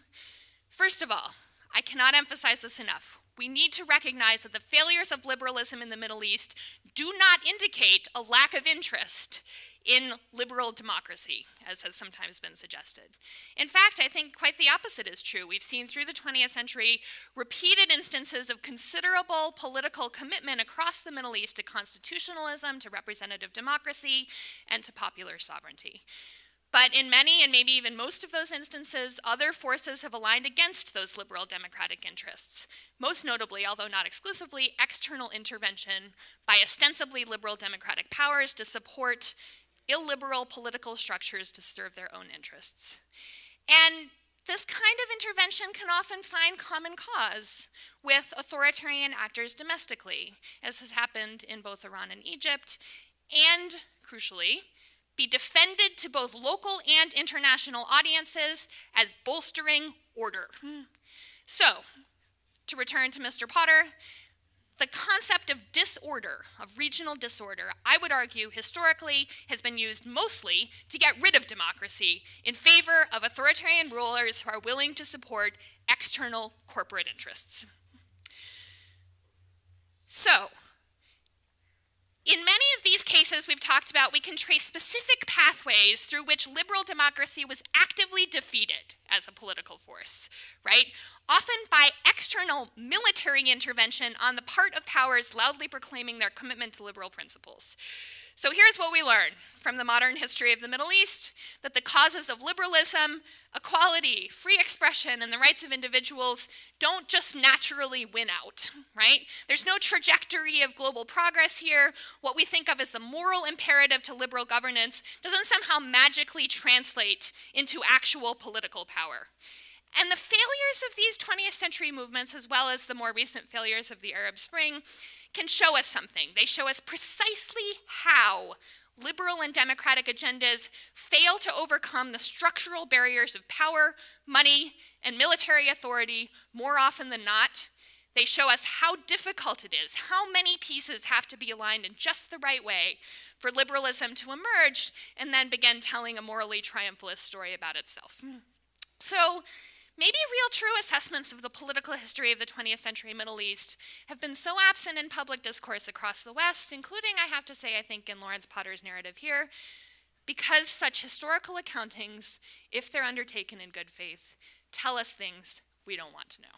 First of all, I cannot emphasize this enough. We need to recognize that the failures of liberalism in the Middle East do not indicate a lack of interest in liberal democracy, as has sometimes been suggested. In fact, I think quite the opposite is true. We've seen through the 20th century repeated instances of considerable political commitment across the Middle East to constitutionalism, to representative democracy, and to popular sovereignty. But in many, and maybe even most of those instances, other forces have aligned against those liberal democratic interests. Most notably, although not exclusively, external intervention by ostensibly liberal democratic powers to support illiberal political structures to serve their own interests. And this kind of intervention can often find common cause with authoritarian actors domestically, as has happened in both Iran and Egypt, and, crucially, be defended to both local and international audiences as bolstering order. So, to return to Mr. Potter, the concept of disorder, of regional disorder, I would argue historically has been used mostly to get rid of democracy in favor of authoritarian rulers who are willing to support external corporate interests. So, in many of these cases we've talked about, we can trace specific pathways through which liberal democracy was actively defeated as a political force, right? Often by external military intervention on the part of powers loudly proclaiming their commitment to liberal principles. So here's what we learn from the modern history of the Middle East, that the causes of liberalism, equality, free expression, and the rights of individuals don't just naturally win out, right? There's no trajectory of global progress here. What we think of as the moral imperative to liberal governance doesn't somehow magically translate into actual political power. And the failures of these 20th century movements, as well as the more recent failures of the Arab Spring, can show us something. They show us precisely how liberal and democratic agendas fail to overcome the structural barriers of power, money, and military authority more often than not. They show us how difficult it is, how many pieces have to be aligned in just the right way for liberalism to emerge and then begin telling a morally triumphalist story about itself. So, maybe real true assessments of the political history of the 20th century Middle East have been so absent in public discourse across the West, including, I have to say, I think in Lawrence Potter's narrative here, because such historical accountings, if they're undertaken in good faith, tell us things we don't want to know.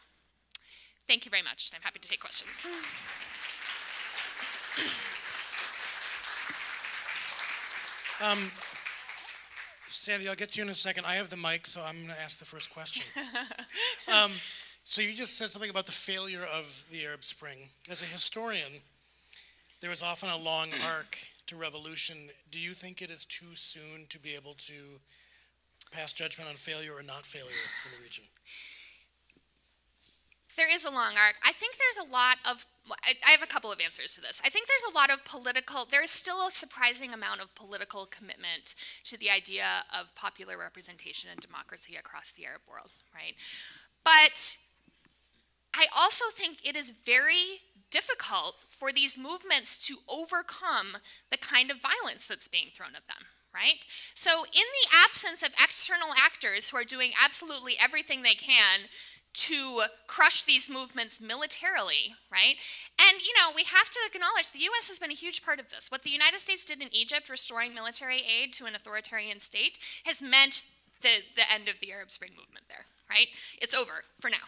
Thank you very much. I'm happy to take questions. Sandy, I'll get to you in a second. I have the mic, so I'm going to ask the first question. So you just said something about the failure of the Arab Spring. As a historian, there was often a long arc to revolution. Do you think it is too soon to be able to pass judgment on failure or not failure in the region? There is a long arc. I think there's a lot of, I have a couple of answers to this. I think there's a lot of there is still a surprising amount of political commitment to the idea of popular representation and democracy across the Arab world, right? But I also think it is very difficult for these movements to overcome the kind of violence that's being thrown at them, right? So in the absence of external actors who are doing absolutely everything they can to crush these movements militarily, right? And, we have to acknowledge the U.S. has been a huge part of this. What the United States did in Egypt, restoring military aid to an authoritarian state, has meant the end of the Arab Spring movement there, right? It's over for now.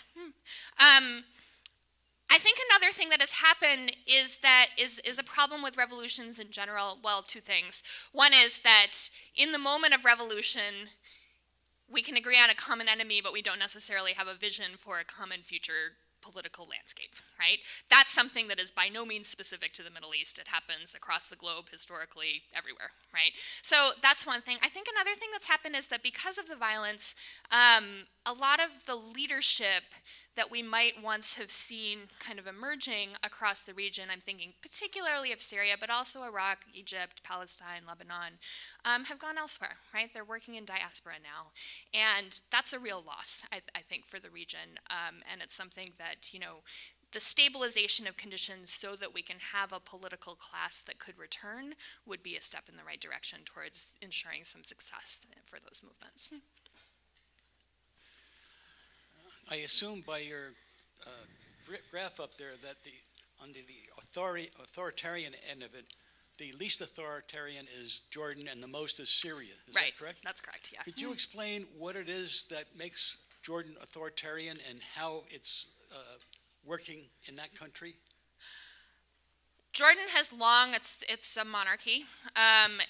I think another thing that has happened is a problem with revolutions in general. Well, two things. One is that in the moment of revolution, we can agree on a common enemy, but we don't necessarily have a vision for a common future political landscape, right? That's something that is by no means specific to the Middle East. It happens across the globe, historically, everywhere, right? So that's one thing. I think another thing that's happened is that because of the violence, a lot of the leadership that we might once have seen kind of emerging across the region, I'm thinking particularly of Syria, but also Iraq, Egypt, Palestine, Lebanon, have gone elsewhere, right? They're working in diaspora now. And that's a real loss, I think, for the region. And it's something that, the stabilization of conditions so that we can have a political class that could return would be a step in the right direction towards ensuring some success for those movements. I assume by your graph up there that under the authoritarian end of it, the least authoritarian is Jordan and the most is Syria. Is Right. that correct? That's correct, yeah. Could you explain what it is that makes Jordan authoritarian and how it's working in that country? Jordan has it's a monarchy.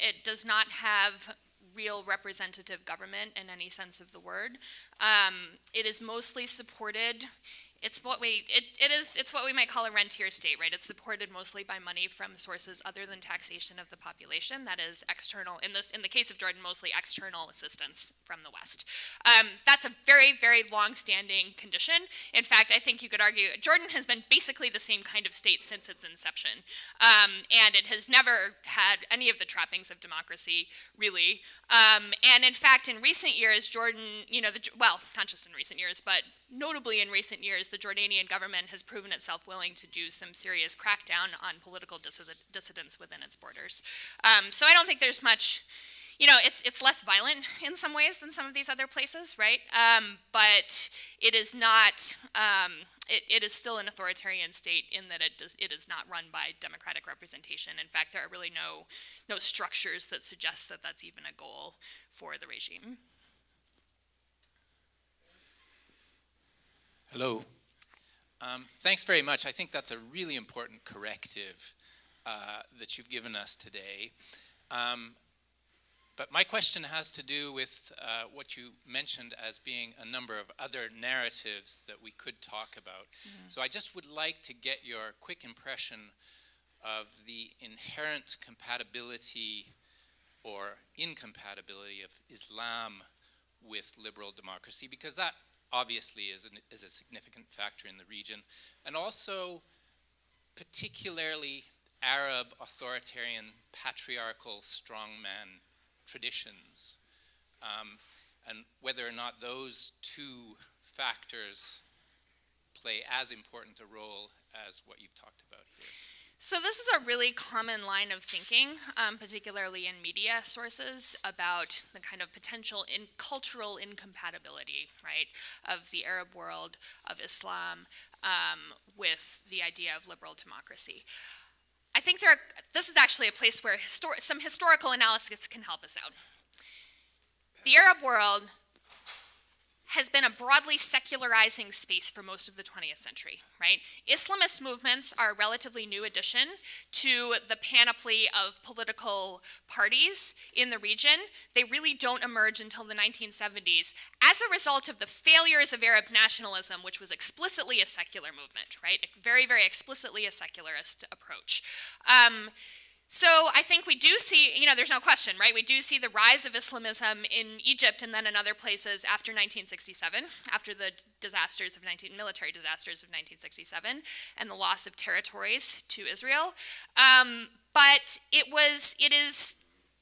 It does not have real representative government in any sense of the word. It is mostly supported. It's what we might call a rentier state, right? It's supported mostly by money from sources other than taxation of the population. That is external. In the case of Jordan, mostly external assistance from the West. That's a very, very long-standing condition. In fact, I think you could argue Jordan has been basically the same kind of state since its inception, and it has never had any of the trappings of democracy, really. And in fact, in recent years, Jordan, not just in recent years, but notably in recent years, the Jordanian government has proven itself willing to do some serious crackdown on political dissidents within its borders. So I don't think there's much, it's less violent in some ways than some of these other places, right? But it is not, it is still an authoritarian state in that it is not run by democratic representation. In fact, there are really no structures that suggest that that's even a goal for the regime. Hello. Thanks very much. I think that's a really important corrective that you've given us today. But my question has to do with what you mentioned as being a number of other narratives that we could talk about. Mm-hmm. So I just would like to get your quick impression of the inherent compatibility or incompatibility of Islam with liberal democracy, because that obviously is a significant factor in the region, and also particularly Arab authoritarian patriarchal strongman traditions, and whether or not those two factors play as important a role as what you've talked about here. So this is a really common line of thinking, particularly in media sources, about the kind of potential cultural incompatibility, right, of the Arab world, of Islam, with the idea of liberal democracy. I think this is actually a place where some historical analysis can help us out. The Arab world has been a broadly secularizing space for most of the 20th century, right? Islamist movements are a relatively new addition to the panoply of political parties in the region. They really don't emerge until the 1970s as a result of the failures of Arab nationalism, which was explicitly a secular movement, right? Very, very explicitly a secularist approach. So I think we do see, there's no question, right? We do see the rise of Islamism in Egypt and then in other places after 1967, after the military disasters of 1967 and the loss of territories to Israel. But it is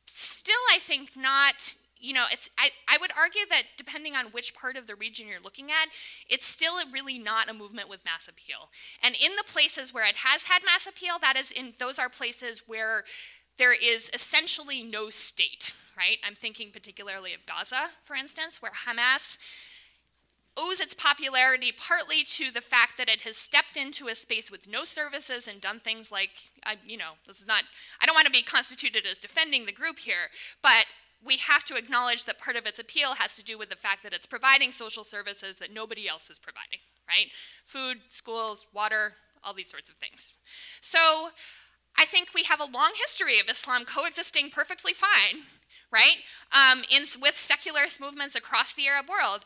still, I think, not, I would argue that depending on which part of the region you're looking at, it's still really not a movement with mass appeal. And in the places where it has had mass appeal, those are places where there is essentially no state, right? I'm thinking particularly of Gaza, for instance, where Hamas owes its popularity partly to the fact that it has stepped into a space with no services and done things like, I don't want to be constituted as defending the group here, but we have to acknowledge that part of its appeal has to do with the fact that it's providing social services that nobody else is providing, right? Food, schools, water, all these sorts of things. So I think we have a long history of Islam coexisting perfectly fine, right, with secularist movements across the Arab world,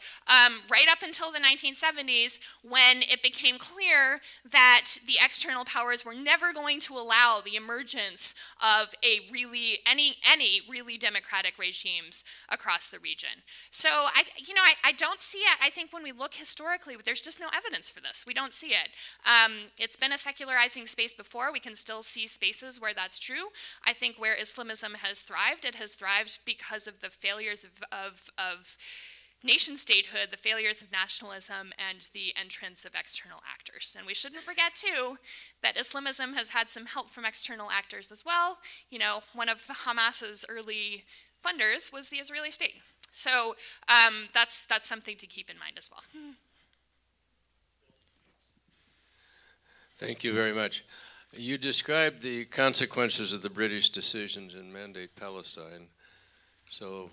right up until the 1970s, when it became clear that the external powers were never going to allow the emergence of any really democratic regimes across the region. So I don't see it. I think when we look historically, there's just no evidence for this. We don't see it. It's been a secularizing space before. We can still see spaces where that's true. I think where Islamism has thrived, it has thrived because of the failures of nation statehood, the failures of nationalism, and the entrance of external actors. And we shouldn't forget, too, that Islamism has had some help from external actors as well. One of Hamas's early funders was the Israeli state. So that's something to keep in mind as well. Thank you very much. You described the consequences of the British decisions in Mandate Palestine. So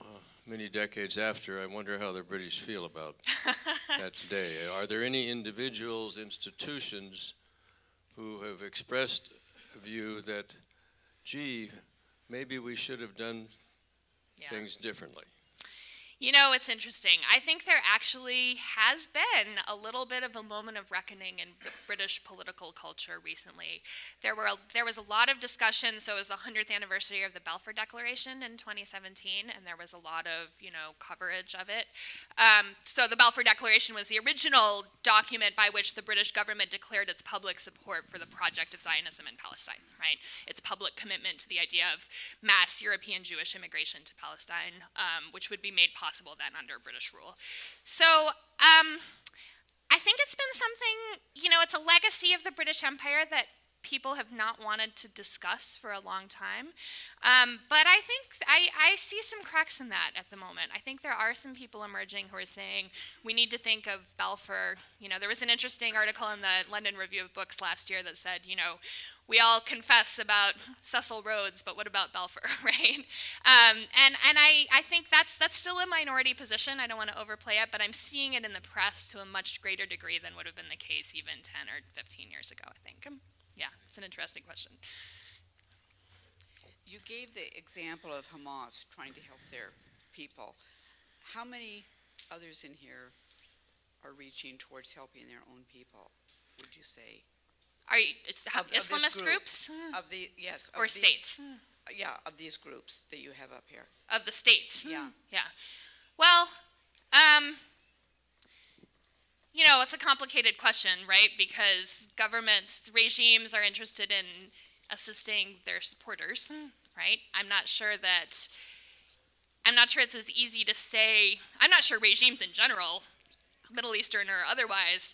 many decades after, I wonder how the British feel about that today. Are there any individuals, institutions who have expressed a view that, gee, maybe we should have done things differently? It's interesting. I think there actually has been a little bit of a moment of reckoning in the British political culture recently. There was a lot of discussion. So it was the 100th anniversary of the Balfour Declaration in 2017, and there was a lot of, coverage of it. So the Balfour Declaration was the original document by which the British government declared its public support for the project of Zionism in Palestine, right? Its public commitment to the idea of mass European Jewish immigration to Palestine, which would be made possible then under British rule. So I think it's been something, it's a legacy of the British Empire that people have not wanted to discuss for a long time. But I think I see some cracks in that at the moment. I think there are some people emerging who are saying we need to think of Balfour. There was an interesting article in the London Review of Books last year that said, we all confess about Cecil Rhodes, but what about Balfour, right? And I think that's still a minority position. I don't want to overplay it, but I'm seeing it in the press to a much greater degree than would have been the case even 10 or 15 years ago, I think. Yeah, it's an interesting question. You gave the example of Hamas trying to help their people. How many others in here are reaching towards helping their own people, would you say? It's Of Islamist group. groups? Yes. Or states? Yeah, of these groups that you have up here. Of the states? Yeah. Yeah. Well, it's a complicated question, right? Because regimes are interested in assisting their supporters, right? I'm not sure it's as easy to say. I'm not sure regimes in general, Middle Eastern or otherwise,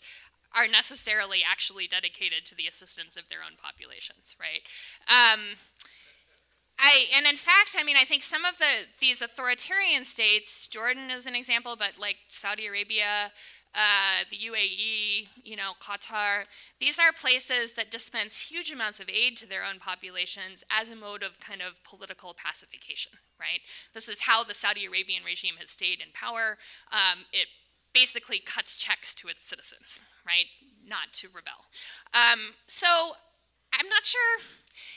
are necessarily actually dedicated to the assistance of their own populations, right? And in fact, I think some of these authoritarian states, Jordan is an example, but like Saudi Arabia, the UAE, Qatar, these are places that dispense huge amounts of aid to their own populations as a mode of kind of political pacification, right? This is how the Saudi Arabian regime has stayed in power. It basically cuts checks to its citizens, right? Not to rebel. So I'm not sure.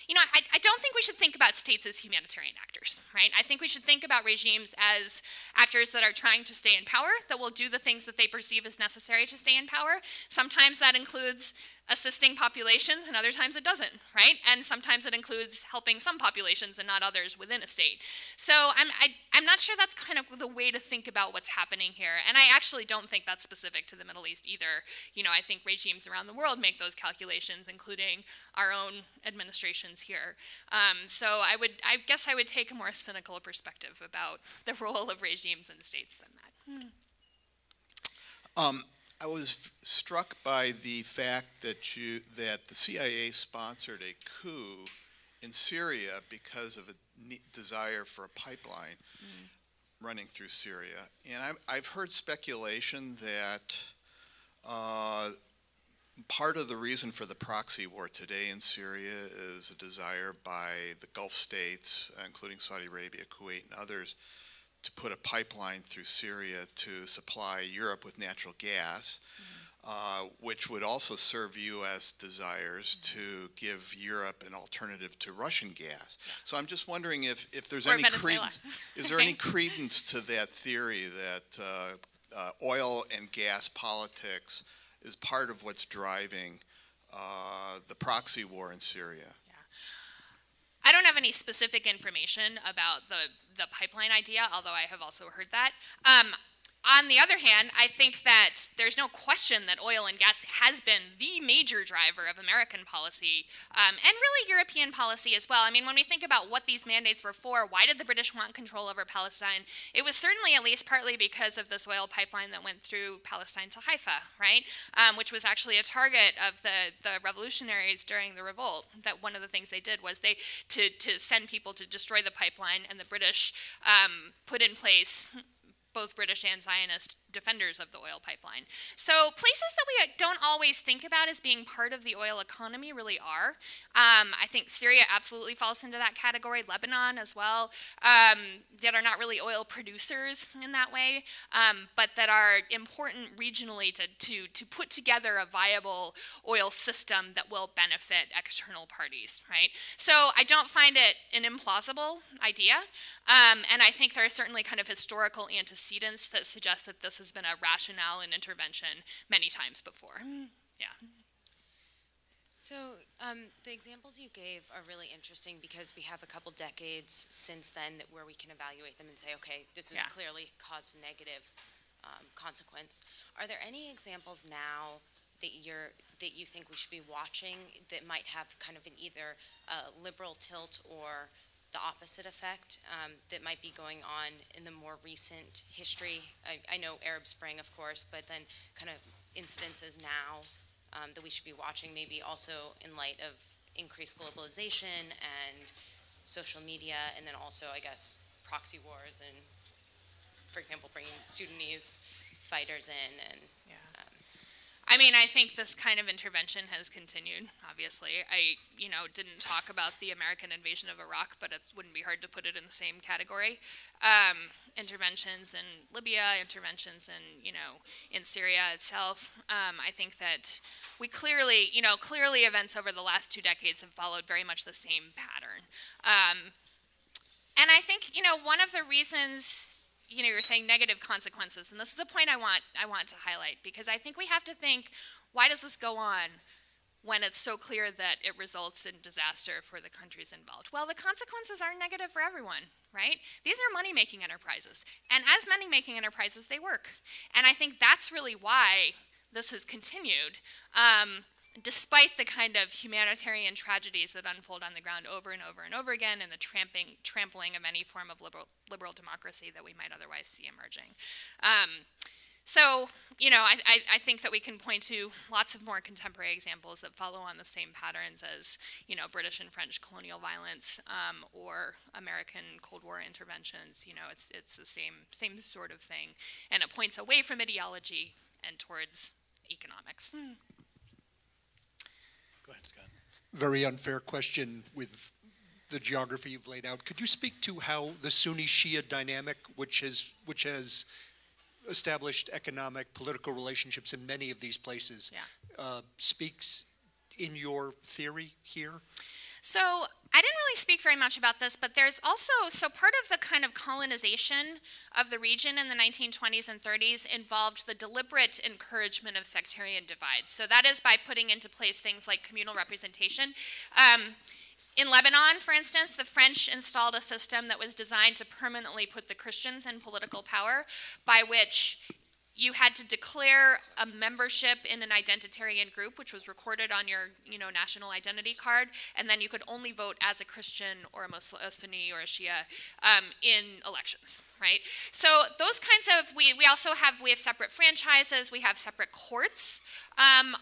I don't think we should think about states as humanitarian actors, right? I think we should think about regimes as actors that are trying to stay in power, that will do the things that they perceive as necessary to stay in power. Sometimes that includes assisting populations, and other times it doesn't, right? And sometimes it includes helping some populations and not others within a state. So I'm not sure that's kind of the way to think about what's happening here. And I actually don't think that's specific to the Middle East either. I think regimes around the world make those calculations, including our own administrations here. So I guess I would take a more cynical perspective about the role of regimes in states than that. I was struck by the fact that the CIA sponsored a coup in Syria because of a desire for a pipeline running through Syria. And I've heard speculation that part of the reason for the proxy war today in Syria is a desire by the Gulf states, including Saudi Arabia, Kuwait, and others, to put a pipeline through Syria to supply Europe with natural gas, which would also serve U.S. desires to give Europe an alternative to Russian gas. So I'm just wondering if there's any credence. Is there any credence to that theory that oil and gas politics is part of what's driving the proxy war in Syria? I don't have any specific information about the pipeline idea, although I have also heard that. On the other hand, I think that there's no question that oil and gas has been the major driver of American policy, and really European policy as well. I mean, when we think about what these mandates were for, why did the British want control over Palestine? It was certainly at least partly because of this oil pipeline that went through Palestine to Haifa, right? Which was actually a target of the revolutionaries during the revolt. That one of the things they did was to send people to destroy the pipeline, and the British put in place both British and Zionist defenders of the oil pipeline. So places that we don't always think about as being part of the oil economy really are. I think Syria absolutely falls into that category, Lebanon as well, that are not really oil producers in that way, but that are important regionally to put together a viable oil system that will benefit external parties, right? So I don't find it an implausible idea, and I think there are certainly kind of historical antecedents that suggest that this has been a rationale and intervention many times before. Yeah. So the examples you gave are really interesting because we have a couple decades since then where we can evaluate them and say, okay, this has clearly caused a negative consequence. Are there any examples now that you think we should be watching that might have kind of an either liberal tilt or the opposite effect that might be going on in the more recent history? I know Arab Spring, of course, but then kind of incidences now that we should be watching, maybe also in light of increased globalization and social media, and then also, I guess, proxy wars and, for example, bringing Sudanese fighters in and I mean, I think this kind of intervention has continued, obviously. I, didn't talk about the American invasion of Iraq, but it wouldn't be hard to put it in the same category. Interventions in Libya, interventions in Syria itself. I think that we clearly events over the last 2 decades have followed very much the same pattern. And I think, one of the reasons you were saying negative consequences, and this is a point I want to highlight, because I think we have to think, why does this go on when it's so clear that it results in disaster for the countries involved? Well, the consequences are negative for everyone, right? These are money-making enterprises, and as money-making enterprises, they work. And I think that's really why this has continued. Despite the kind of humanitarian tragedies that unfold on the ground over and over and over again, and the trampling of any form of liberal democracy that we might otherwise see emerging. So, I think that we can point to lots of more contemporary examples that follow on the same patterns as, British and French colonial violence or American Cold War interventions. It's the same sort of thing, and it points away from ideology and towards economics. Go ahead, Scott. Very unfair question with the geography you've laid out. Could you speak to how the Sunni-Shia dynamic, which has established economic, political relationships in many of these places, speaks in your theory here? So I didn't really speak very much about this, but there's also, so part of the kind of colonization of the region in the 1920s and 30s involved the deliberate encouragement of sectarian divides. So that is by putting into place things like communal representation. In Lebanon, for instance, the French installed a system that was designed to permanently put the Christians in political power, by which you had to declare a membership in an identitarian group, which was recorded on your, national identity card, and then you could only vote as a Christian or a Muslim, a Sunni or a Shia in elections, right? So those kinds of, we also have separate franchises, we have separate courts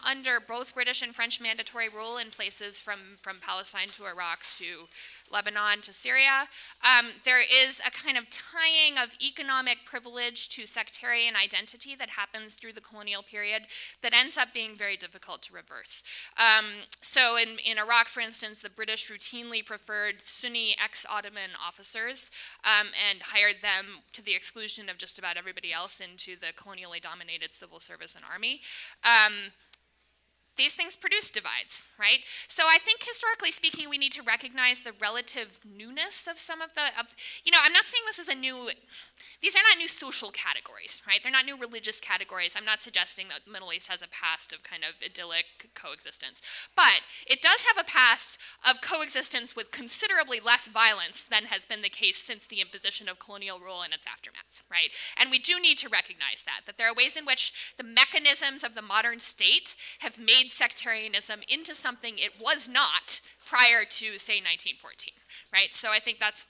under both British and French mandatory rule in places from Palestine to Iraq to Lebanon to Syria. There is a kind of tying of economic privilege to sectarian identity that happens through the colonial period that ends up being very difficult to reverse. So in Iraq, for instance, the British routinely preferred Sunni ex-Ottoman officers and hired them to the exclusion of just about everybody else into the colonially dominated civil service and army. These things produce divides, right? So I think historically speaking, we need to recognize the relative newness of some of the, I'm not saying this is these are not new social categories, right? They're not new religious categories. I'm not suggesting that the Middle East has a past of kind of idyllic coexistence. But it does have a past of coexistence with considerably less violence than has been the case since the imposition of colonial rule and its aftermath, right? And we do need to recognize that there are ways in which the mechanisms of the modern state have made sectarianism into something it was not prior to, say, 1914. Right, so I think that's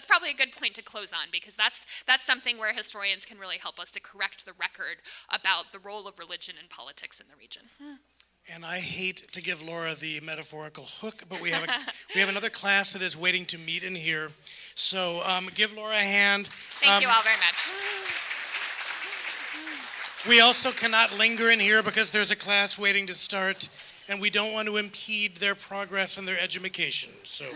probably a good point to close on, because that's something where historians can really help us to correct the record about the role of religion and politics in the region. And I hate to give Laura the metaphorical hook, but we have another class that is waiting to meet in here. So give Laura a hand. Thank you all very much. We also cannot linger in here because there's a class waiting to start, and we don't want to impede their progress and their education. So.